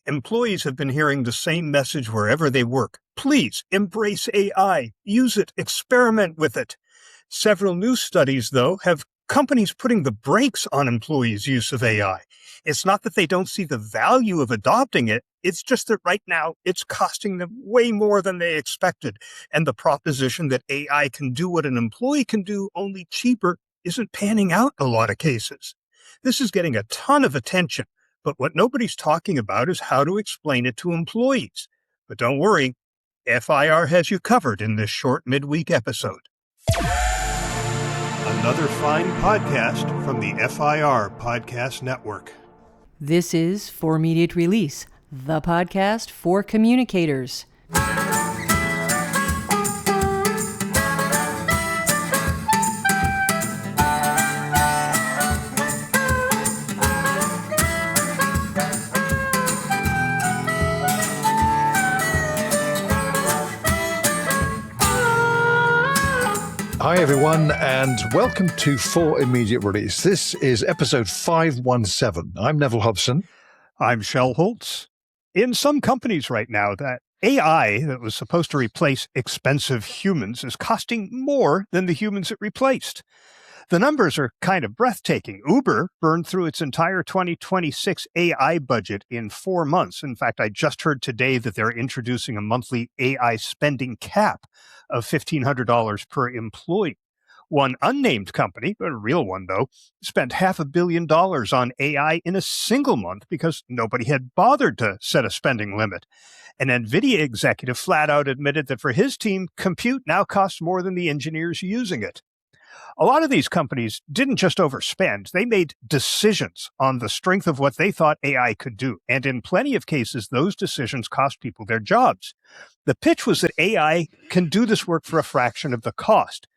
Employees have been hearing the same message wherever they work. Please embrace AI, use it, experiment with it. Several new studies, though, have companies putting the brakes on employees' use of AI. It's not that they don't see the value of adopting it, it's just that right now it's costing them way more than they expected. And the proposition that AI can do what an employee can do, only cheaper, isn't panning out in a lot of cases. This is getting a ton of attention, but what nobody's talking about is how to explain it to employees. But don't worry, FIR has you covered in this short midweek episode. Another fine podcast from the FIR Podcast Network. This is For Immediate Release, the podcast for communicators. Hi, everyone, and welcome to For Immediate Release. This is episode 517. I'm Neville Hobson. I'm Shel Holtz. In some companies right now, that AI that was supposed to replace expensive humans is costing more than the humans it replaced. The numbers are kind of breathtaking. Uber burned through its entire 2026 AI budget in 4 months. In fact, I just heard today that they're introducing a monthly AI spending cap of $1,500 per employee. One unnamed company, a real one though, spent $500 million on AI in a single month because nobody had bothered to set a spending limit. An NVIDIA executive flat out admitted that for his team, compute now costs more than the engineers using it. A lot of these companies didn't just overspend, they made decisions on the strength of what they thought AI could do. And in plenty of cases, those decisions cost people their jobs. The pitch was that AI can do this work for a fraction of the cost.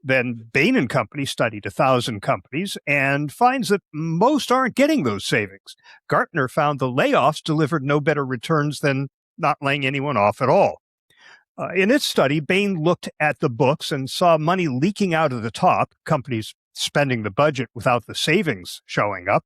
Then Bain & Company studied 1,000 companies and finds that most aren't getting those savings. Gartner found the layoffs delivered no better returns than not laying anyone off at all. In its study, Bain looked at the books and saw money leaking out of the top, companies spending the budget without the savings showing up.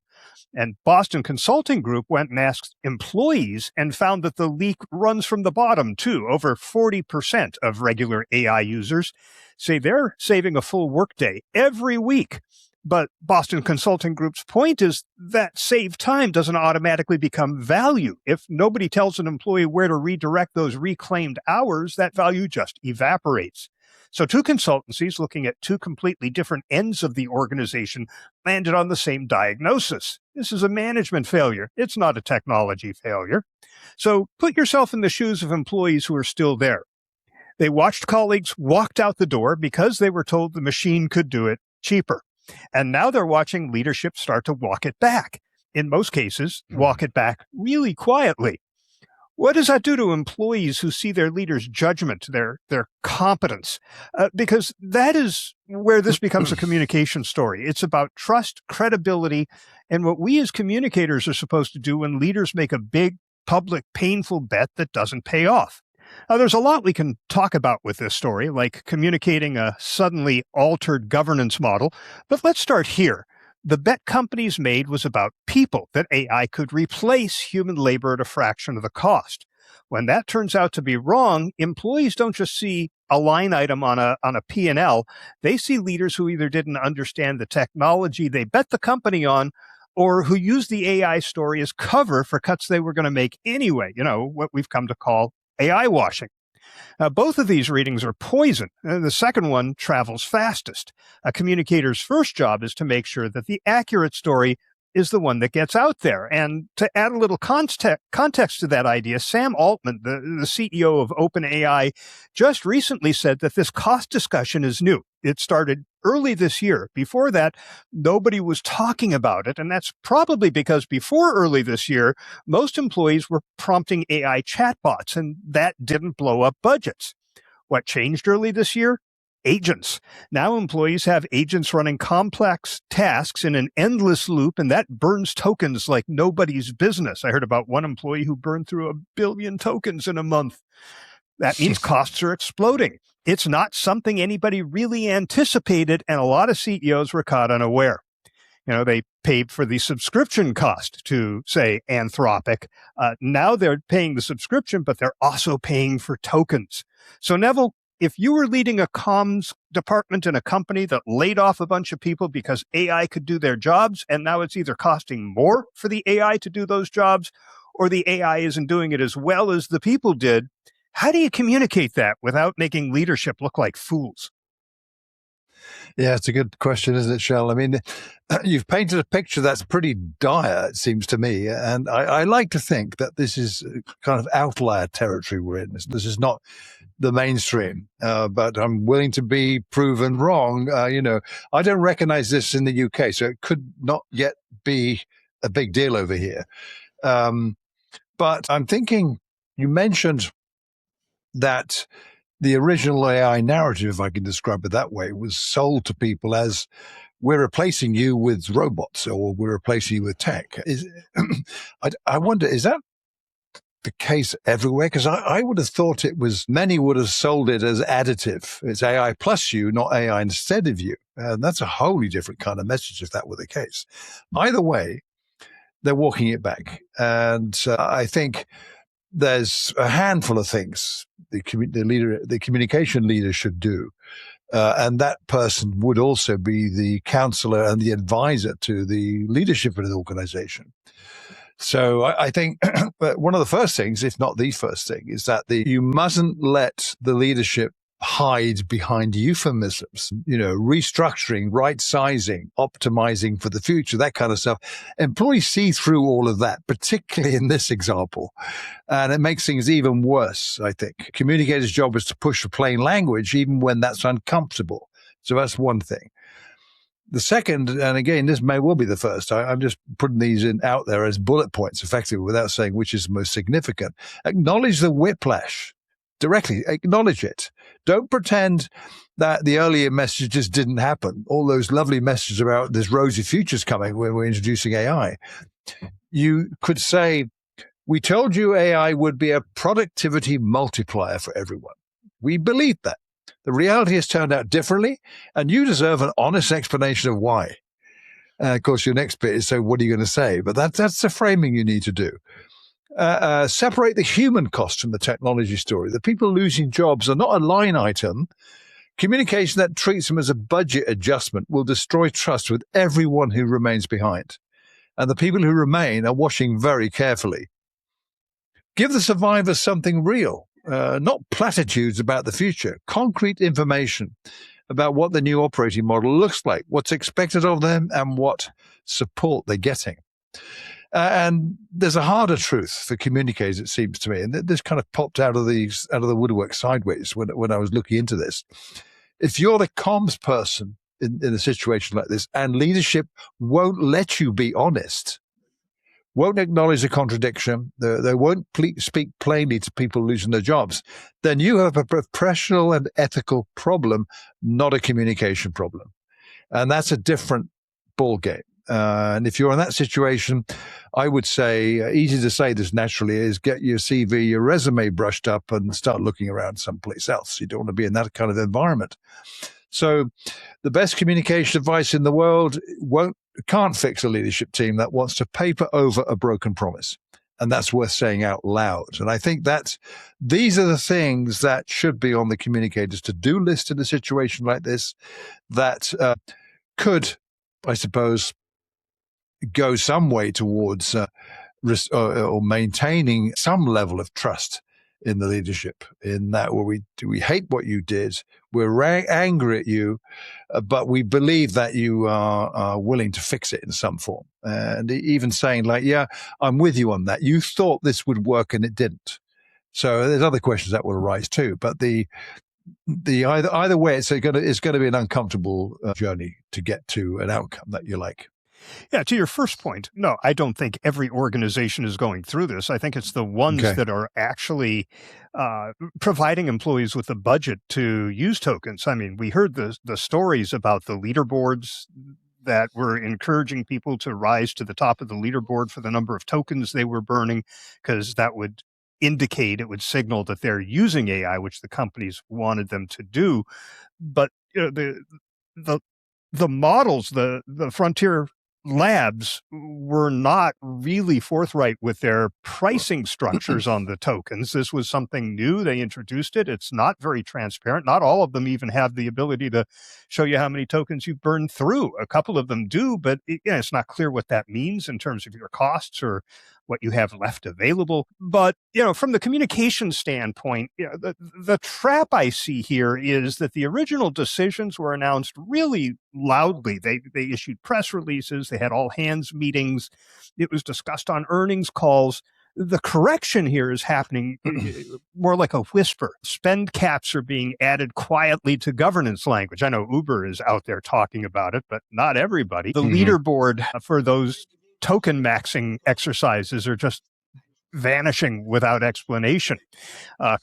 And Boston Consulting Group went and asked employees and found that the leak runs from the bottom, too. Over 40% of regular AI users say they're saving a full workday every week. But Boston Consulting Group's point is that saved time doesn't automatically become value. If nobody tells an employee where to redirect those reclaimed hours, that value just evaporates. So two consultancies looking at two completely different ends of the organization landed on the same diagnosis. This is a management failure. It's not a technology failure. So put yourself in the shoes of employees who are still there. They watched colleagues walked out the door because they were told the machine could do it cheaper. And now they're watching leadership start to walk it back. In most cases, walk it back really quietly. What does that do to employees who see their leaders' judgment, their competence? Because that is where this becomes a communication story. It's about trust, credibility, and what we as communicators are supposed to do when leaders make a big, public, painful bet that doesn't pay off. Now, there's a lot we can talk about with this story, like communicating a suddenly altered governance model. But let's start here. The bet companies made was about people, that AI could replace human labor at a fraction of the cost. When that turns out to be wrong, employees don't just see a line item on a P&L. They see leaders who either didn't understand the technology they bet the company on, or who used the AI story as cover for cuts they were going to make anyway, what we've come to call AI washing. Both of these readings are poison. The second one travels fastest. A communicator's first job is to make sure that the accurate story is the one that gets out there. And to add a little context to that idea, Sam Altman, the CEO of OpenAI, just recently said that this cost discussion is new. It started early this year. Before that, nobody was talking about it. And that's probably because before early this year, most employees were prompting AI chatbots, and that didn't blow up budgets. What changed early this year? Agents. Now employees have agents running complex tasks in an endless loop, and that burns tokens like nobody's business. I heard about one employee who burned through 1 billion tokens in a month. That means costs are exploding. It's not something anybody really anticipated, and a lot of CEOs were caught unaware. They paid for the subscription cost to, say, Anthropic. Now they're paying the subscription, but they're also paying for tokens. So, Neville, if you were leading a comms department in a company that laid off a bunch of people because AI could do their jobs, and now it's either costing more for the AI to do those jobs, or the AI isn't doing it as well as the people did, how do you communicate that without making leadership look like fools? Yeah, it's a good question, isn't it, Shel? I mean, you've painted a picture that's pretty dire, it seems to me. And I like to think that this is kind of outlier territory we're in. This is not the mainstream, but I'm willing to be proven wrong. I don't recognize this in the UK, so it could not yet be a big deal over here. But I'm thinking, you mentioned that the original AI narrative, if I can describe it that way, was sold to people as, we're replacing you with robots, or we're replacing you with tech. I wonder, is that the case everywhere? Because I would have thought many would have sold it as additive. It's AI plus you, not AI instead of you. And that's a wholly different kind of message if that were the case. Either way, they're walking it back. And I think there's a handful of things the communication leader should do. And that person would also be the counselor and the advisor to the leadership of an organization. So I think one of the first things, if not the first thing, is that you mustn't let the leadership hide behind euphemisms, restructuring, right sizing, optimizing for the future, that kind of stuff. Employees see through all of that, particularly in this example. And it makes things even worse, I think. Communicators' job is to push for plain language, even when that's uncomfortable. So that's one thing. The second, and again, this may well be the first, I'm just putting these out there as bullet points, effectively, without saying which is the most significant. Acknowledge the whiplash. Directly acknowledge it. Don't pretend that the earlier messages didn't happen. All those lovely messages about this rosy future's coming when we're introducing AI. You could say, we told you AI would be a productivity multiplier for everyone. We believed that. The reality has turned out differently, and you deserve an honest explanation of why. Of course, your next bit is, so what are you going to say? But that's the framing you need to do. Separate the human cost from the technology story. The people losing jobs are not a line item. Communication that treats them as a budget adjustment will destroy trust with everyone who remains behind. And the people who remain are watching very carefully. Give the survivors something real, not platitudes about the future, concrete information about what the new operating model looks like, what's expected of them, and what support they're getting. And there's a harder truth for communicators, it seems to me, and this kind of popped out of the woodwork sideways when I was looking into this. If you're the comms person in a situation like this, and leadership won't let you be honest, won't acknowledge the contradiction, they won't speak plainly to people losing their jobs, then you have a professional and ethical problem, not a communication problem. And that's a different ballgame. And if you're in that situation, I would say, easy to say this naturally, is get your CV, your resume brushed up and start looking around someplace else. You don't want to be in that kind of environment. So the best communication advice in the world can't fix a leadership team that wants to paper over a broken promise. And that's worth saying out loud. And I think that these are the things that should be on the communicators' to-do list in a situation like this that could, I suppose, go some way towards or maintaining some level of trust in the leadership, in that where we hate what you did, we're angry at you, but we believe that you are willing to fix it in some form. And even saying like, yeah, I'm with you on that. You thought this would work and it didn't. So there's other questions that will arise too. But either way, it's going to be an uncomfortable journey to get to an outcome that you like. Yeah, to your first point, no, I don't think every organization is going through this. I think it's the ones that are actually providing employees with the budget to use tokens. I mean, we heard the stories about the leaderboards that were encouraging people to rise to the top of the leaderboard for the number of tokens they were burning, because that would it would signal that they're using AI, which the companies wanted them to do. But the models, the frontier labs were not really forthright with their pricing structures on the tokens. This was something new. They introduced it. It's not very transparent. Not all of them even have the ability to show you how many tokens you've burned through. A couple of them do, but it's not clear what that means in terms of your costs or what you have left available. But, from the communication standpoint, the trap I see here is that the original decisions were announced really loudly. They issued press releases. They had all hands meetings. It was discussed on earnings calls. The correction here is happening more like a whisper. Spend caps are being added quietly to governance language. I know Uber is out there talking about it, but not everybody. The leaderboard for those token maxing exercises are just vanishing without explanation.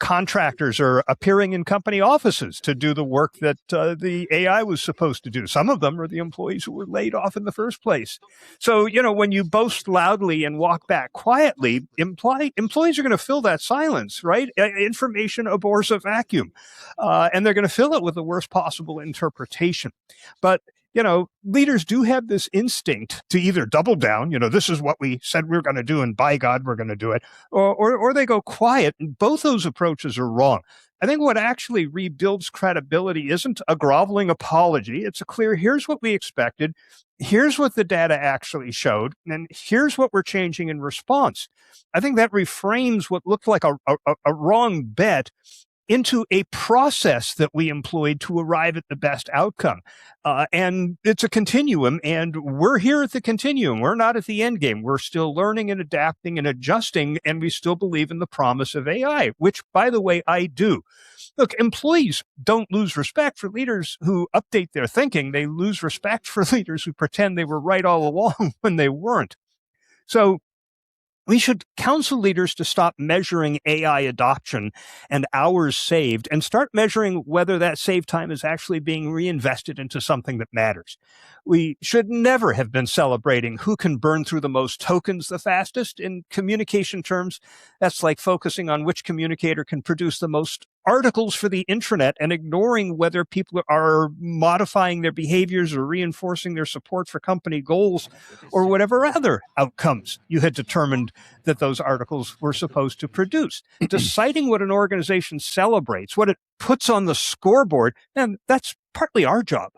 Contractors are appearing in company offices to do the work that the AI was supposed to do. Some of them are the employees who were laid off in the first place. So, when you boast loudly and walk back quietly, employees are going to fill that silence, right? Information abhors a vacuum, and they're going to fill it with the worst possible interpretation. But leaders do have this instinct to either double down, this is what we said we were going to do, and by God, we're going to do it, or they go quiet. And both those approaches are wrong. I think what actually rebuilds credibility isn't a groveling apology. It's a clear, here's what we expected, here's what the data actually showed, and here's what we're changing in response. I think that reframes what looked like a wrong bet into a process that we employed to arrive at the best outcome. And it's a continuum, and we're here at the continuum. We're not at the end game. We're still learning and adapting and adjusting, and we still believe in the promise of AI, which, by the way, I do. Look, employees don't lose respect for leaders who update their thinking. They lose respect for leaders who pretend they were right all along when they weren't. So we should counsel leaders to stop measuring AI adoption and hours saved and start measuring whether that saved time is actually being reinvested into something that matters. We should never have been celebrating who can burn through the most tokens the fastest. In communication terms, that's like focusing on which communicator can produce the most articles for the intranet and ignoring whether people are modifying their behaviors or reinforcing their support for company goals or whatever other outcomes you had determined that those articles were supposed to produce. Deciding what an organization celebrates, what it puts on the scoreboard, and that's partly our job.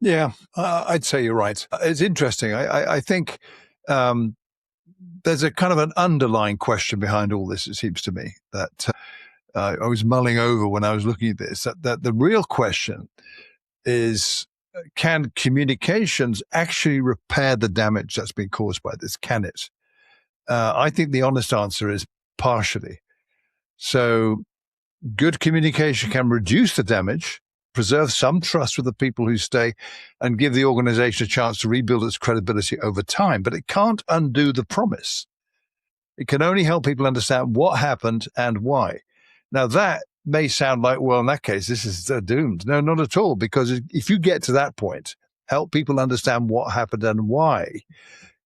Yeah, I'd say you're right. It's interesting. I think there's a kind of an underlying question behind all this, it seems to me, that I was mulling over when I was looking at this, that the real question is, can communications actually repair the damage that's been caused by this? Can it? I think the honest answer is partially. So good communication can reduce the damage, preserve some trust with the people who stay, and give the organization a chance to rebuild its credibility over time. But it can't undo the promise. It can only help people understand what happened and why. Now, that may sound like, well, in that case, this is doomed. No, not at all, because if you get to that point, help people understand what happened and why,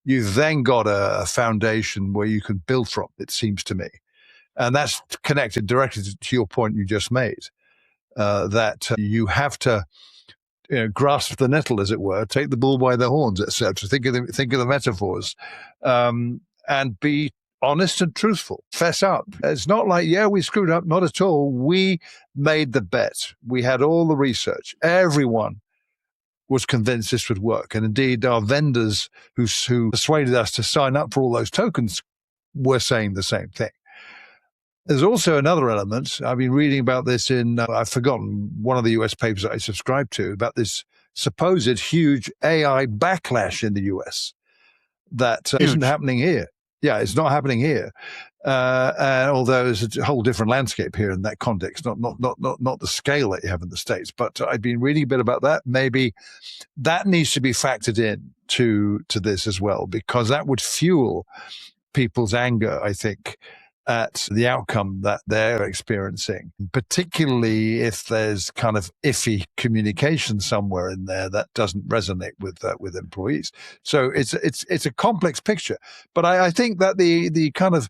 you've then got a foundation where you can build from, it seems to me. And that's connected directly to your point you just made, that you have to grasp the nettle, as it were, take the bull by the horns, etc. Think of the metaphors, and be honest and truthful. Fess up. It's not like, yeah, we screwed up. Not at all. We made the bet. We had all the research. Everyone was convinced this would work. And indeed, our vendors who persuaded us to sign up for all those tokens were saying the same thing. There's also another element. I've been reading about this in, I've forgotten, one of the US papers that I subscribe to, about this supposed huge AI backlash in the US that isn't happening here. Yeah, it's not happening here. Although there's a whole different landscape here in that context, not the scale that you have in the States. But I've been reading a bit about that. Maybe that needs to be factored in to this as well, because that would fuel people's anger, I think, at the outcome that they're experiencing, particularly if there's kind of iffy communication somewhere in there that doesn't resonate with employees. So it's a complex picture, but I think that the kind of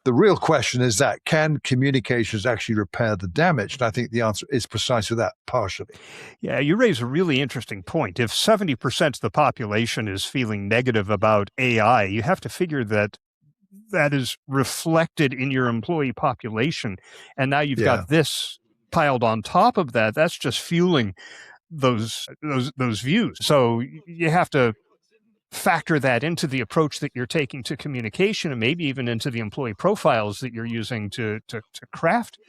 The real question is that, can communications actually repair the damage? And I think the answer is precisely that, partially. Yeah, you raise a really interesting point. If 70% of the population is feeling negative about AI, you have to figure that that is reflected in your employee population. And now you've Yeah. got this piled on top of that. That's just fueling those views. So you have to factor that into the approach that you're taking to communication, and maybe even into the employee profiles that you're using to craft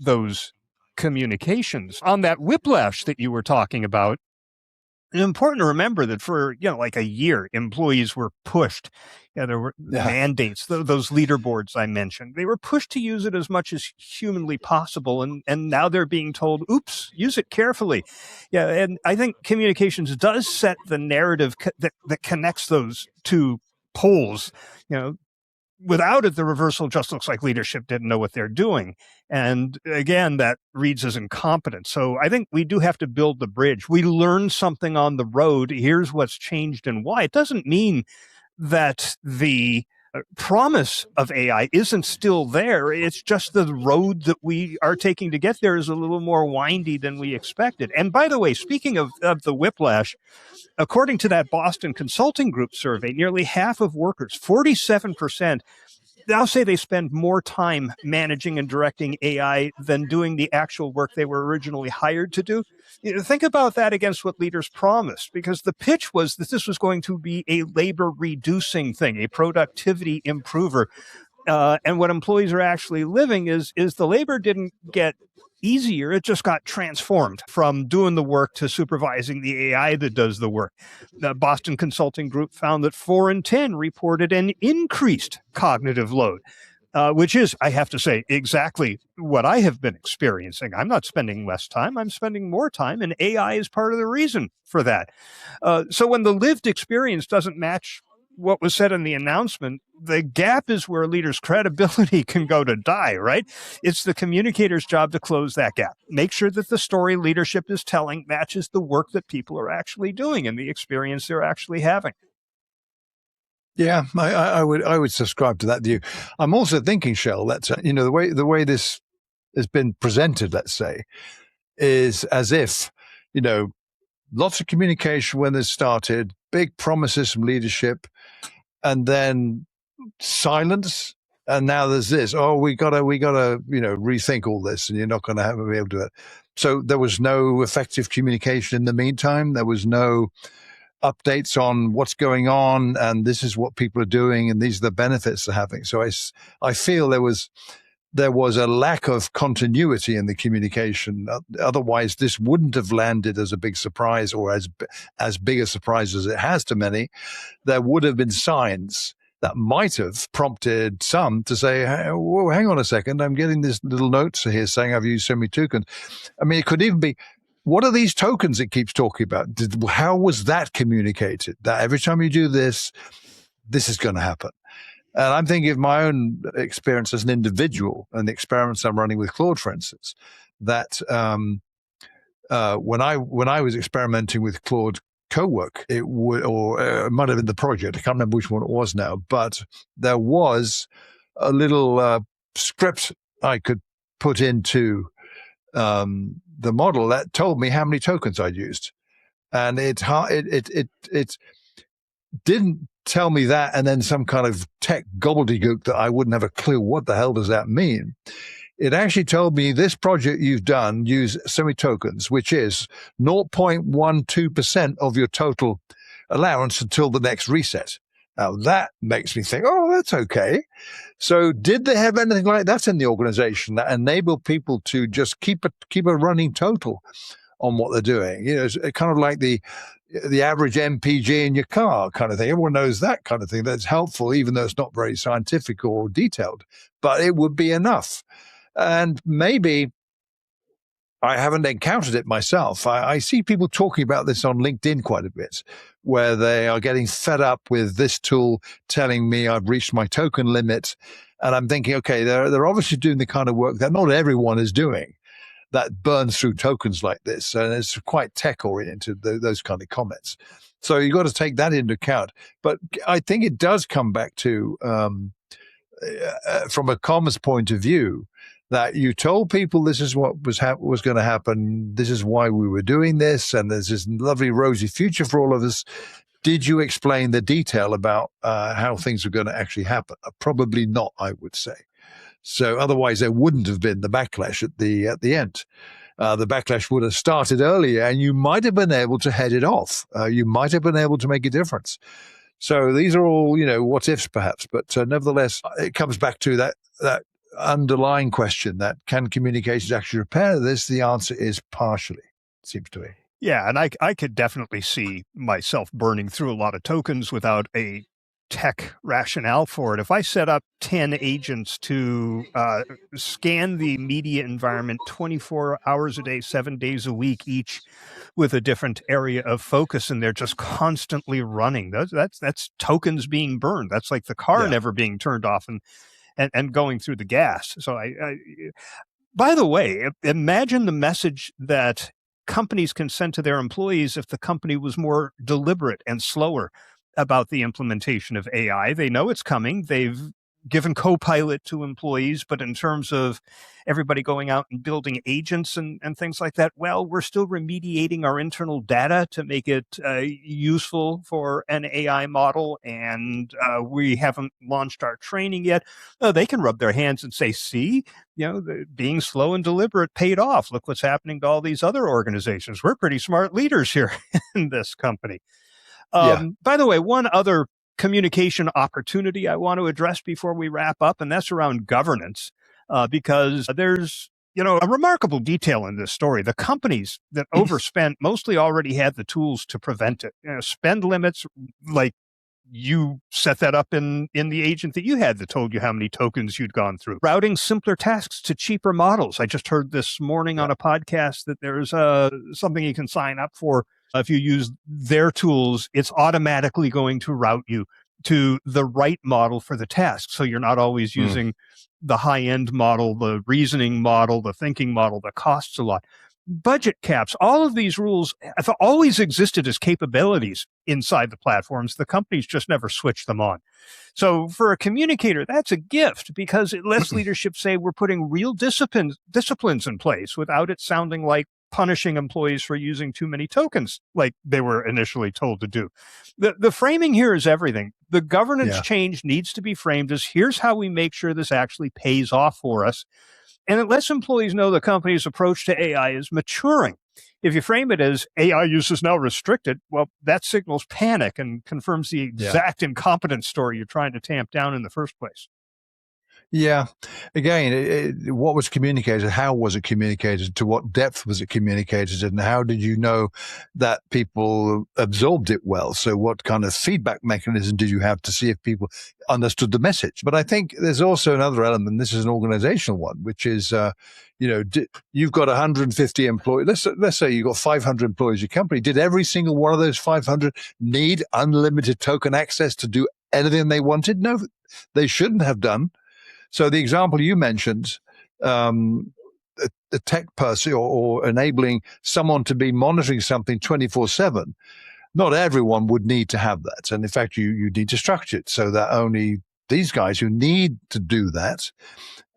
those communications. On that whiplash that you were talking about, it's important to remember that for, like a year, employees were pushed. There were mandates, those leaderboards I mentioned. They were pushed to use it as much as humanly possible. And now they're being told, oops, use it carefully. Yeah. And I think communications does set the narrative that connects those two poles. Without it, the reversal just looks like leadership didn't know what they're doing. And again, that reads as incompetence. So I think we do have to build the bridge. We learn something on the road. Here's what's changed and why. It doesn't mean that the promise of AI isn't still there. It's just the road that we are taking to get there is a little more windy than we expected. And by the way, speaking of the whiplash, according to that Boston Consulting Group survey, nearly half of workers, 47%, now say they spend more time managing and directing AI than doing the actual work they were originally hired to do. Think about that against what leaders promised, because the pitch was that this was going to be a labor reducing thing, a productivity improver. And what employees are actually living is the labor didn't get easier. It just got transformed from doing the work to supervising the AI that does the work. The Boston Consulting Group found that 4 in 10 reported an increased cognitive load, which is, I have to say, exactly what I have been experiencing. I'm not spending less time, I'm spending more time, and AI is part of the reason for that. So when the lived experience doesn't match what was said in the announcement, the gap is where leaders' credibility can go to die, right? It's the communicator's job to close that gap. Make sure that the story leadership is telling matches the work that people are actually doing and the experience they're actually having. Yeah, I would subscribe to that view. I'm also thinking, Shel, that the way this has been presented, let's say, is as if lots of communication when this started, big promises from leadership, and then silence. And now there's this. Oh, we gotta rethink all this, and you're not going to be able to do that. So there was no effective communication in the meantime. There was no updates on what's going on, and this is what people are doing, and these are the benefits they're having. So I feel there was a lack of continuity in the communication. Otherwise, this wouldn't have landed as a big surprise, or as big a surprise as it has to many. There would have been signs that might have prompted some to say, hey, whoa, hang on a second, I'm getting this little note here saying I've used so many tokens. I mean, it could even be, what are these tokens it keeps talking about? How was that communicated? That every time you do this, this is going to happen. And I'm thinking of my own experience as an individual and the experiments I'm running with Claude, for instance, that when I was experimenting with Claude Cowork, it might have been the project. I can't remember which one it was now, but there was a little script I could put into the model that told me how many tokens I'd used, and it didn't tell me that and then some kind of tech gobbledygook that I wouldn't have a clue what the hell does that mean. It actually told me this project you've done use so many tokens, which is 0.12% of your total allowance until the next reset. Now that makes me think, oh, that's okay. So did they have anything like that in the organization that enabled people to just keep a running total on what they're doing? It's kind of like the average MPG in your car kind of thing. Everyone knows that kind of thing. That's helpful, even though it's not very scientific or detailed, but it would be enough. And maybe I haven't encountered it myself. I see people talking about this on LinkedIn quite a bit, where they are getting fed up with this tool telling me I've reached my token limit. And I'm thinking, okay, they're obviously doing the kind of work that not everyone is doing that burns through tokens like this. And it's quite tech oriented, those kind of comments. So you've got to take that into account. But I think it does come back to from a comms point of view, that you told people this is what was going to happen, this is why we were doing this, and there's this lovely rosy future for all of us. Did you explain the detail about how things were going to actually happen? Probably not, I would say. So otherwise, there wouldn't have been the backlash at the end. The backlash would have started earlier, and you might have been able to head it off. You might have been able to make a difference. So these are all, what ifs perhaps, but nevertheless, it comes back to that underlying question: that can communications actually repair this? The answer is partially. It seems to me. Yeah, and I could definitely see myself burning through a lot of tokens without a tech rationale for it. If I set up 10 agents to scan the media environment 24 hours a day, 7 days a week, each with a different area of focus, and they're just constantly running, that's tokens being burned. That's like the car never being turned off and going through the gas. So by the way, imagine the message that companies can send to their employees if the company was more deliberate and slower about the implementation of AI. They know it's coming. They've given Copilot to employees, but in terms of everybody going out and building agents and things like that, well, we're still remediating our internal data to make it useful for an AI model, and we haven't launched our training yet. They can rub their hands and say, see, being slow and deliberate paid off. Look what's happening to all these other organizations. We're pretty smart leaders here in this company. By the way, one other communication opportunity I want to address before we wrap up, and that's around governance, because there's a remarkable detail in this story. The companies that overspent mostly already had the tools to prevent it. Spend limits, like you set that up in the agent that you had that told you how many tokens you'd gone through. Routing simpler tasks to cheaper models. I just heard this morning on a podcast that there's something you can sign up for. If you use their tools, it's automatically going to route you to the right model for the task. So you're not always using the high-end model, the reasoning model, the thinking model that costs a lot. Budget caps, all of these rules have always existed as capabilities inside the platforms. The companies just never switched them on. So for a communicator, that's a gift, because it lets leadership say we're putting real disciplines in place without it sounding like punishing employees for using too many tokens like they were initially told to do. The framing here is everything. The governance change needs to be framed as, here's how we make sure this actually pays off for us. And it lets employees know the company's approach to AI is maturing. If you frame it as AI use is now restricted, well, that signals panic and confirms the exact incompetence story you're trying to tamp down in the first place. Yeah. Again, what was communicated? How was it communicated? To what depth was it communicated? And how did you know that people absorbed it well? So what kind of feedback mechanism did you have to see if people understood the message? But I think there's also another element. This is an organizational one, which is, you've got 150 employees. Let's say you've got 500 employees. Your company, did every single one of those 500 need unlimited token access to do anything they wanted? No, they shouldn't have done. So the example you mentioned, a tech person or enabling someone to be monitoring something 24/7, not everyone would need to have that. And in fact, you need to structure it so that only these guys who need to do that.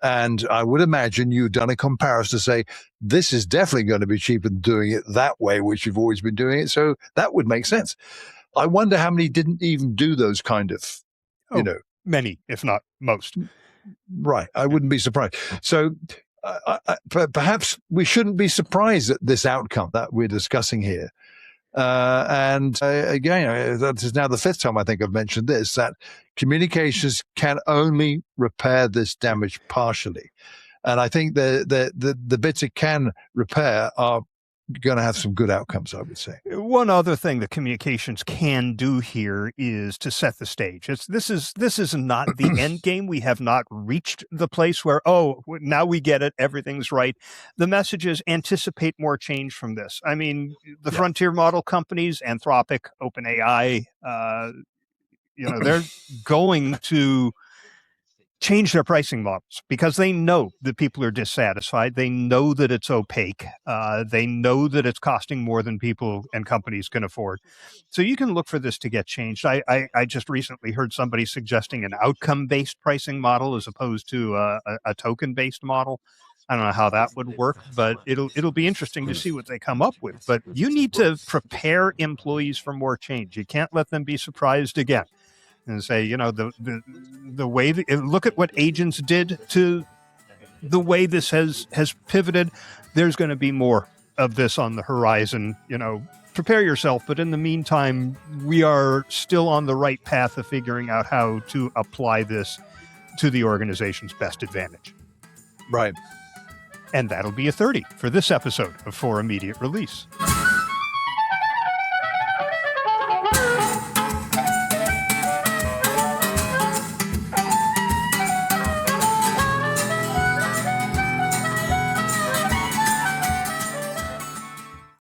And I would imagine you've done a comparison to say, this is definitely going to be cheaper than doing it that way, which you've always been doing it. So that would make sense. I wonder how many didn't even do those kind of, many, if not most. Right. I wouldn't be surprised. So perhaps we shouldn't be surprised at this outcome that we're discussing here. Again, that is now the fifth time I think I've mentioned this, that communications can only repair this damage partially. And I think the bits it can repair are going to have some good outcomes, I would say. One other thing that communications can do here is to set the stage. This is not the end game. We have not reached the place where, now we get it, everything's right. The message is anticipate more change from this. I mean, the frontier model companies, Anthropic, OpenAI, they're going to change their pricing models because they know that people are dissatisfied. They know that it's opaque. They know that it's costing more than people and companies can afford. So you can look for this to get changed. I just recently heard somebody suggesting an outcome-based pricing model as opposed to a token-based model. I don't know how that would work, but it'll be interesting to see what they come up with. But you need to prepare employees for more change. You can't let them be surprised again. And say, the way look at what agents did to the way this has pivoted. There's going to be more of this on the horizon. Prepare yourself. But in the meantime, we are still on the right path of figuring out how to apply this to the organization's best advantage. Right. And that'll be a 30 for this episode of For Immediate Release.